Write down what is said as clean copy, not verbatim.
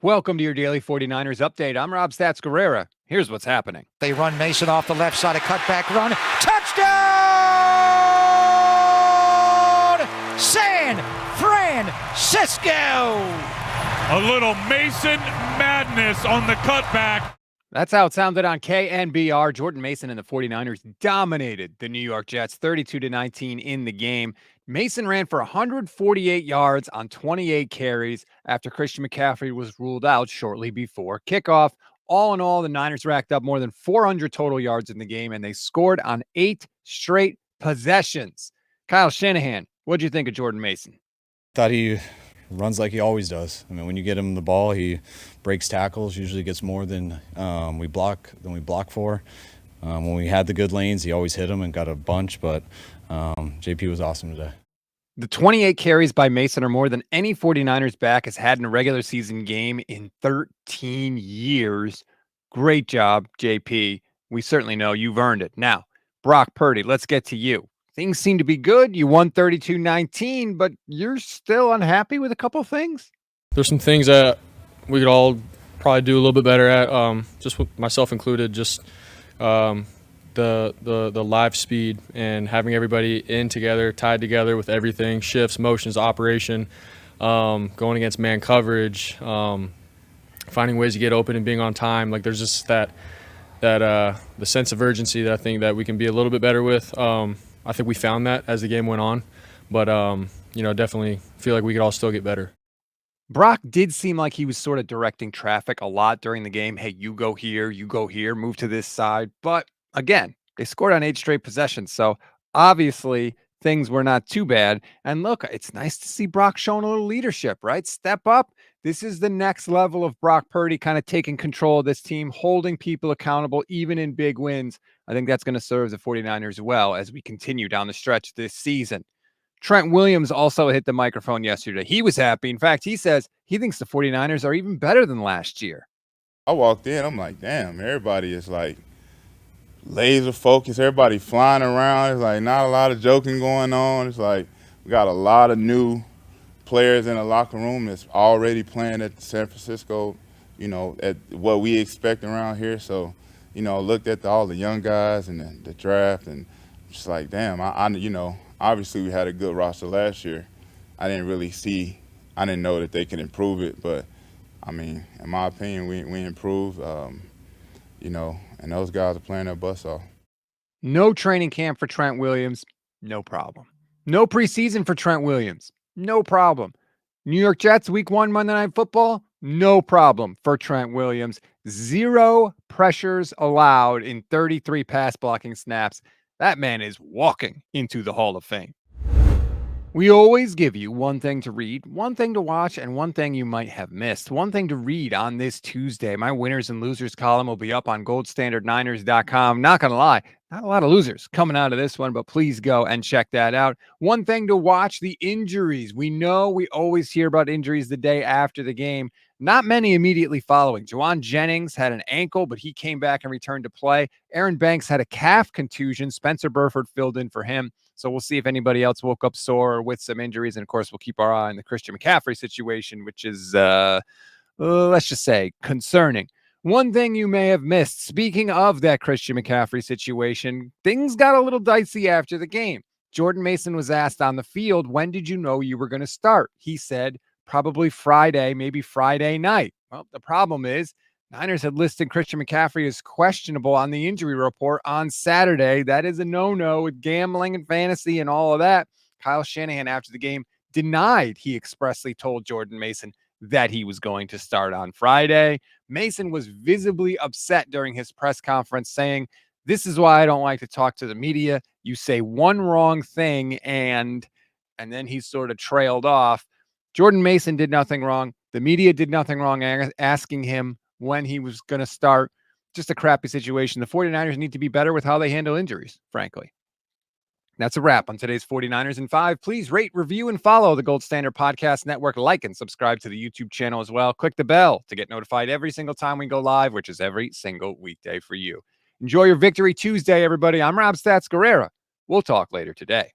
Welcome to your daily 49ers update. I'm Rob Stats Guerrera. Here's what's happening. They run Mason off the left side, a cutback run. Touchdown! San Francisco! A little Mason madness on the cutback. That's how it sounded on KNBR. Jordan Mason and the 49ers dominated the New York Jets 32-19 in the game. Mason ran for 148 yards on 28 carries after Christian McCaffrey was ruled out shortly before kickoff. All in all, the Niners racked up more than 400 total yards in the game, and they scored on 8 straight possessions. Kyle Shanahan, what'd you think of Jordan Mason? Thought he runs like he always does. I mean, when you get him the ball, he breaks tackles, usually gets more than we block for. When we had the good lanes, he always hit them and got a bunch, but JP was awesome today. The 28 carries by Mason are more than any 49ers back has had in a regular season game in 13 years. Great job, JP. We certainly know you've earned it. Now, Brock Purdy, let's get to you. Things seem to be good. You won 32-19, but you're still unhappy with a couple of things? There's some things that we could all probably do a little bit better at, just with myself included, just the live speed and having everybody in together, tied together with everything, shifts, motions, operation, going against man coverage, finding ways to get open and being on time. Like there's just that the sense of urgency that I think that we can be a little bit better with. I think we found that as the game went on, but definitely feel like we could all still get better. Brock did seem like he was sort of directing traffic a lot during the game. Hey, you go here, move to this side. But again, they scored on 8 straight possessions. So obviously things were not too bad. And look, it's nice to see Brock showing a little leadership, right? Step up. This is the next level of Brock Purdy kind of taking control of this team, holding people accountable, even in big wins. I think that's going to serve the 49ers well as we continue down the stretch this season. Trent Williams also hit the microphone yesterday. He was happy. In fact, he says he thinks the 49ers are even better than last year. I walked in, I'm like, damn, everybody is like laser focused. Everybody flying around. It's like not a lot of joking going on. It's like we got a lot of new players in the locker room that's already playing at San Francisco, at what we expect around here. So, looked at all the young guys and the draft and just like, damn, obviously we had a good roster last year. I didn't know that they could improve it, but I mean, in my opinion, we improved, and those guys are playing their butts off. No training camp for Trent Williams, no problem. No preseason for Trent Williams, no problem. New York Jets, week 1, Monday Night Football, no problem for Trent Williams. 0 pressures allowed in 33 pass blocking snaps. That man is walking into the Hall of Fame. We always give you one thing to read, one thing to watch, and one thing you might have missed. One thing to read on this Tuesday. My winners and losers column will be up on goldstandardniners.com. Not going to lie, not a lot of losers coming out of this one, but please go and check that out. One thing to watch, the injuries. We know we always hear about injuries the day after the game. Not many immediately following. Juwan Jennings had an ankle, but he came back and returned to play. Aaron Banks had a calf contusion. Spencer Burford filled in for him. So we'll see if anybody else woke up sore or with some injuries. And, of course, we'll keep our eye on the Christian McCaffrey situation, which is, let's just say, concerning. One thing you may have missed, speaking of that Christian McCaffrey situation, things got a little dicey after the game. Jordan Mason was asked on the field, when did you know you were going to start? He said, probably Friday, maybe Friday night. Well, the problem is Niners had listed Christian McCaffrey as questionable on the injury report on Saturday. That is a no-no with gambling and fantasy and all of that. Kyle Shanahan, after the game, denied he expressly told Jordan Mason that he was going to start on Friday. Mason was visibly upset during his press conference, saying, "This is why I don't like to talk to the media. You say one wrong thing and then he sort of trailed off. Jordan Mason did nothing wrong. The media did nothing wrong asking him when he was going to start. Just a crappy situation. The 49ers need to be better with how they handle injuries, frankly. That's a wrap on today's 49ers in 5. Please rate, review, and follow the Gold Standard Podcast Network. Like and subscribe to the YouTube channel as well. Click the bell to get notified every single time we go live, which is every single weekday for you. Enjoy your Victory Tuesday, everybody. I'm Rob Stats Guerrera. We'll talk later today.